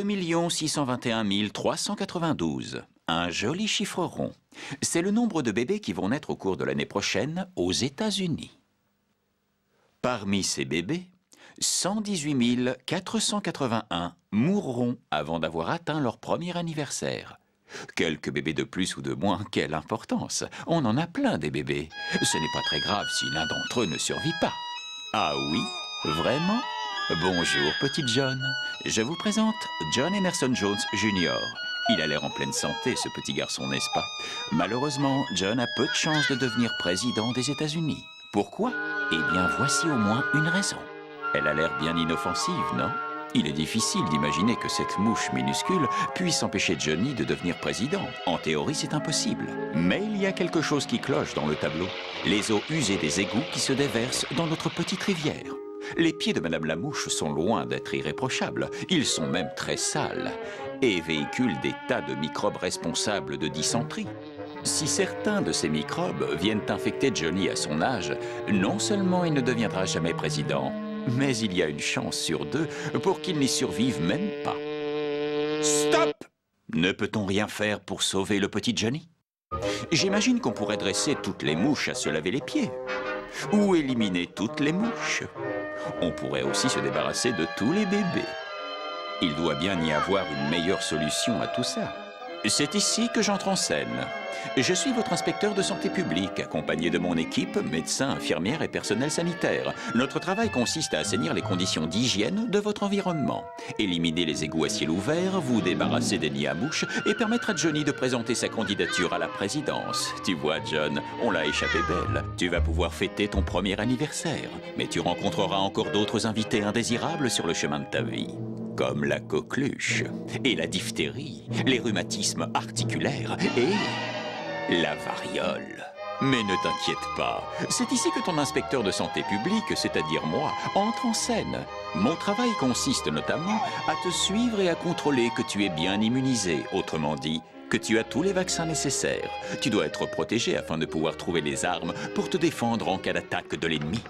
2 621 392. Un joli chiffre rond. C'est le nombre de bébés qui vont naître au cours de l'année prochaine aux États-Unis. Parmi ces bébés, 118 481 mourront avant d'avoir atteint leur premier anniversaire. Quelques bébés de plus ou de moins, quelle importance! On en a plein des bébés. Ce n'est pas très grave si l'un d'entre eux ne survit pas. Ah oui? Vraiment? Bonjour, petit John. Je vous présente John Emerson Jones Jr. Il a l'air en pleine santé, ce petit garçon, n'est-ce pas? Malheureusement, John a peu de chances de devenir président des États-Unis. Pourquoi? Eh bien, voici au moins une raison. Elle a l'air bien inoffensive, non? Il est difficile d'imaginer que cette mouche minuscule puisse empêcher Johnny de devenir président. En théorie, c'est impossible. Mais il y a quelque chose qui cloche dans le tableau. Les eaux usées des égouts qui se déversent dans notre petite rivière. Les pieds de Madame la Mouche sont loin d'être irréprochables. Ils sont même très sales et véhiculent des tas de microbes responsables de dysenterie. Si certains de ces microbes viennent infecter Johnny à son âge, non seulement il ne deviendra jamais président, mais il y a une chance sur 2 pour qu'il n'y survive même pas. Stop! Ne peut-on rien faire pour sauver le petit Johnny? J'imagine qu'on pourrait dresser toutes les mouches à se laver les pieds. Ou éliminer toutes les mouches. On pourrait aussi se débarrasser de tous les bébés. Il doit bien y avoir une meilleure solution à tout ça. C'est ici que j'entre en scène. Je suis votre inspecteur de santé publique, accompagné de mon équipe, médecins, infirmières et personnel sanitaire. Notre travail consiste à assainir les conditions d'hygiène de votre environnement. Éliminer les égouts à ciel ouvert, vous débarrasser des nids à mouches et permettre à Johnny de présenter sa candidature à la présidence. Tu vois, John, on l'a échappé belle. Tu vas pouvoir fêter ton premier anniversaire. Mais tu rencontreras encore d'autres invités indésirables sur le chemin de ta vie. Comme la coqueluche, et la diphtérie, les rhumatismes articulaires et la variole. Mais ne t'inquiète pas, c'est ici que ton inspecteur de santé publique, c'est-à-dire moi, entre en scène. Mon travail consiste notamment à te suivre et à contrôler que tu es bien immunisé, autrement dit, que tu as tous les vaccins nécessaires. Tu dois être protégé afin de pouvoir trouver les armes pour te défendre en cas d'attaque de l'ennemi.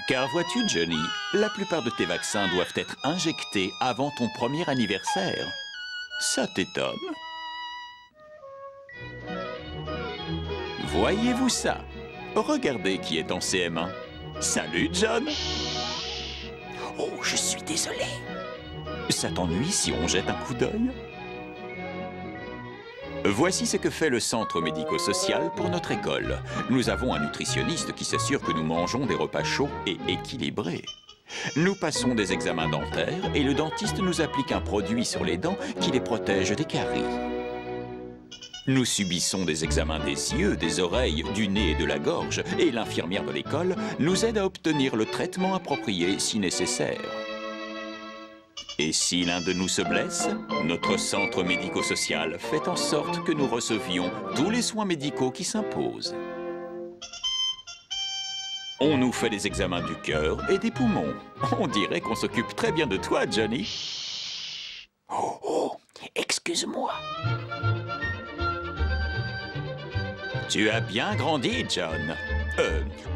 Car vois-tu, Johnny, la plupart de tes vaccins doivent être injectés avant ton premier anniversaire. Ça t'étonne? Voyez-vous ça? Regardez qui est en CM1. Salut, John! Oh, je suis désolé. Ça t'ennuie si on jette un coup d'œil? Voici ce que fait le centre médico-social pour notre école. Nous avons un nutritionniste qui s'assure que nous mangeons des repas chauds et équilibrés. Nous passons des examens dentaires et le dentiste nous applique un produit sur les dents qui les protège des caries. Nous subissons des examens des yeux, des oreilles, du nez et de la gorge et l'infirmière de l'école nous aide à obtenir le traitement approprié si nécessaire. Et si l'un de nous se blesse, notre centre médico-social fait en sorte que nous recevions tous les soins médicaux qui s'imposent. On nous fait des examens du cœur et des poumons. On dirait qu'on s'occupe très bien de toi, Johnny. Oh, excuse-moi. Tu as bien grandi, John.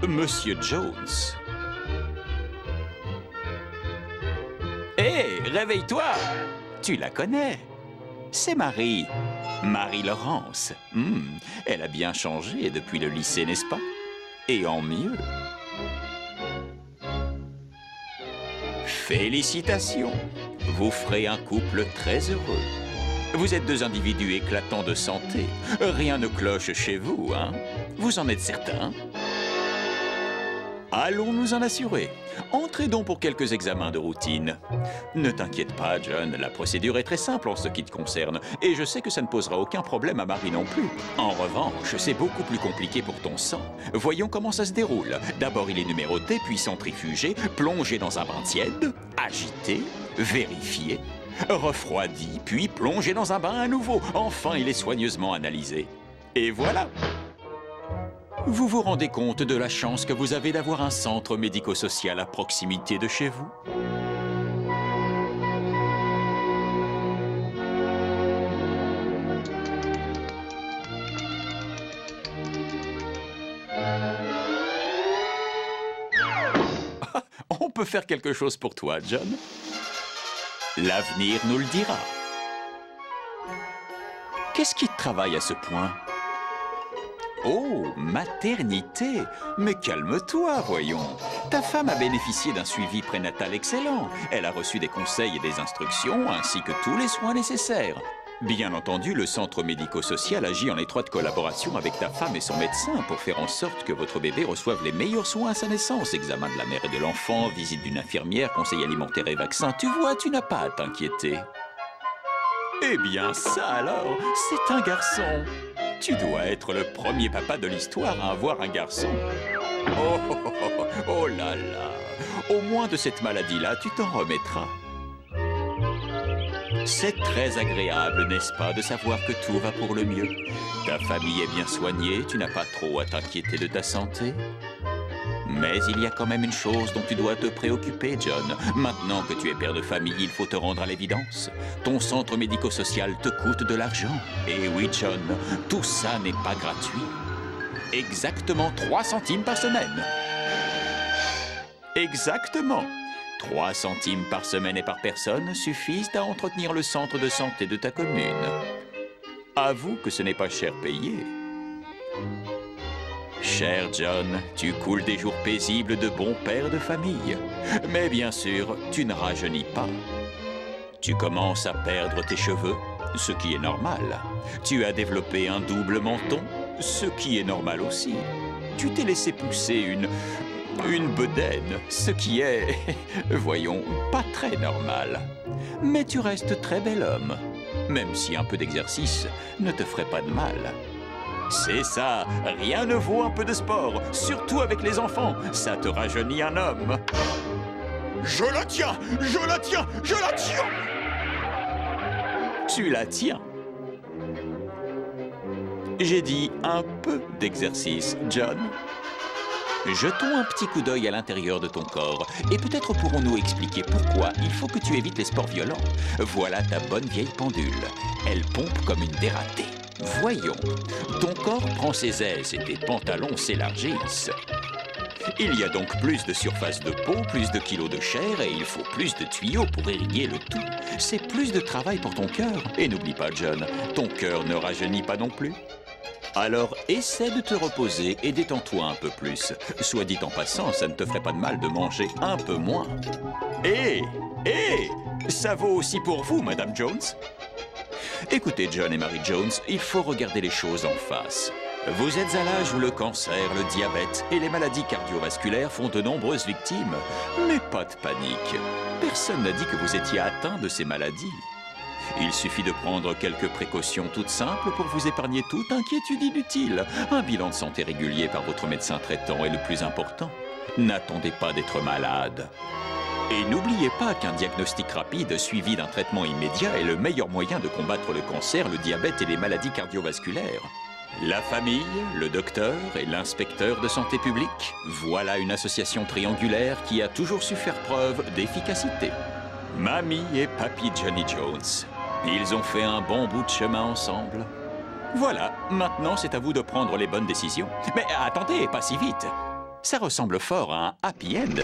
Monsieur Jones. Hé, réveille-toi! Tu la connais. C'est Marie. Marie-Laurence. Elle a bien changé depuis le lycée, n'est-ce pas? Et en mieux. Félicitations! Vous ferez un couple très heureux. Vous êtes 2 individus éclatants de santé. Rien ne cloche chez vous, hein? Vous en êtes certain? Allons nous en assurer. Entrez donc pour quelques examens de routine. Ne t'inquiète pas, John, la procédure est très simple en ce qui te concerne, et je sais que ça ne posera aucun problème à Marie non plus. En revanche, c'est beaucoup plus compliqué pour ton sang. Voyons comment ça se déroule. D'abord, il est numéroté, puis centrifugé, plongé dans un bain tiède, agité, vérifié, refroidi, puis plongé dans un bain à nouveau. Enfin, il est soigneusement analysé. Et voilà! Vous vous rendez compte de la chance que vous avez d'avoir un centre médico-social à proximité de chez vous? peut faire quelque chose pour toi, John. L'avenir nous le dira. Qu'est-ce qui te travaille à ce point? Oh, maternité! Mais calme-toi, voyons. Ta femme a bénéficié d'un suivi prénatal excellent. Elle a reçu des conseils et des instructions, ainsi que tous les soins nécessaires. Bien entendu, le centre médico-social agit en étroite collaboration avec ta femme et son médecin pour faire en sorte que votre bébé reçoive les meilleurs soins à sa naissance. Examen de la mère et de l'enfant, visite d'une infirmière, conseil alimentaire et vaccin. Tu vois, tu n'as pas à t'inquiéter. Eh bien, ça alors, c'est un garçon. Tu dois être le premier papa de l'histoire à avoir un garçon. Oh, oh, oh, oh, oh là là. Au moins de cette maladie-là, tu t'en remettras. C'est très agréable, n'est-ce pas, de savoir que tout va pour le mieux. Ta famille est bien soignée, tu n'as pas trop à t'inquiéter de ta santé. Mais il y a quand même une chose dont tu dois te préoccuper, John. Maintenant que tu es père de famille, il faut te rendre à l'évidence. Ton centre médico-social te coûte de l'argent. Et oui, John, tout ça n'est pas gratuit. Exactement 3 centimes par semaine. Exactement. 3 centimes par semaine et par personne suffisent à entretenir le centre de santé de ta commune. Avoue que ce n'est pas cher payé. Cher John, tu coules des jours paisibles de bon père de famille. Mais bien sûr, tu ne rajeunis pas. Tu commences à perdre tes cheveux, ce qui est normal. Tu as développé un double menton, ce qui est normal aussi. Tu t'es laissé pousser une bedaine, ce qui est, voyons, pas très normal. Mais tu restes très bel homme, même si un peu d'exercice ne te ferait pas de mal. C'est ça, rien ne vaut un peu de sport, surtout avec les enfants. Ça te rajeunit un homme. Je la tiens, je la tiens, je la tiens! Tu la tiens. J'ai dit un peu d'exercice, John. Jetons un petit coup d'œil à l'intérieur de ton corps et peut-être pourrons-nous expliquer pourquoi il faut que tu évites les sports violents. Voilà ta bonne vieille pendule. Elle pompe comme une dératée. Voyons, ton corps prend ses aises et tes pantalons s'élargissent. Il y a donc plus de surface de peau, plus de kilos de chair et il faut plus de tuyaux pour irriguer le tout. C'est plus de travail pour ton cœur. Et n'oublie pas, John, ton cœur ne rajeunit pas non plus. Alors, essaie de te reposer et détends-toi un peu plus. Soit dit en passant, ça ne te ferait pas de mal de manger un peu moins. Ça vaut aussi pour vous, Madame Jones. Écoutez, John et Mary Jones, il faut regarder les choses en face. Vous êtes à l'âge où le cancer, le diabète et les maladies cardiovasculaires font de nombreuses victimes. Mais pas de panique. Personne n'a dit que vous étiez atteint de ces maladies. Il suffit de prendre quelques précautions toutes simples pour vous épargner toute inquiétude inutile. Un bilan de santé régulier par votre médecin traitant est le plus important. N'attendez pas d'être malade. Et n'oubliez pas qu'un diagnostic rapide suivi d'un traitement immédiat est le meilleur moyen de combattre le cancer, le diabète et les maladies cardiovasculaires. La famille, le docteur et l'inspecteur de santé publique, voilà une association triangulaire qui a toujours su faire preuve d'efficacité. Mamie et Papy Johnny Jones, ils ont fait un bon bout de chemin ensemble. Voilà, maintenant c'est à vous de prendre les bonnes décisions. Mais attendez, pas si vite. Ça ressemble fort à un happy end.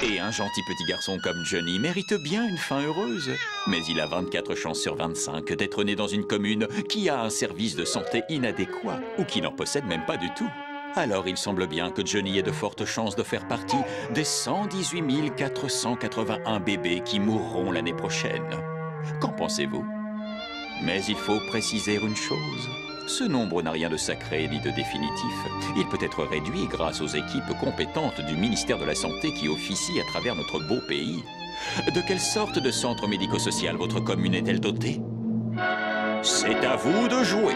Et un gentil petit garçon comme Johnny mérite bien une fin heureuse. Mais il a 24 chances sur 25 d'être né dans une commune qui a un service de santé inadéquat ou qui n'en possède même pas du tout. Alors il semble bien que Johnny ait de fortes chances de faire partie des 118 481 bébés qui mourront l'année prochaine. Qu'en pensez-vous? Mais il faut préciser une chose. Ce nombre n'a rien de sacré ni de définitif. Il peut être réduit grâce aux équipes compétentes du ministère de la Santé qui officient à travers notre beau pays. De quelle sorte de centre médico-social votre commune est-elle dotée? C'est à vous de jouer.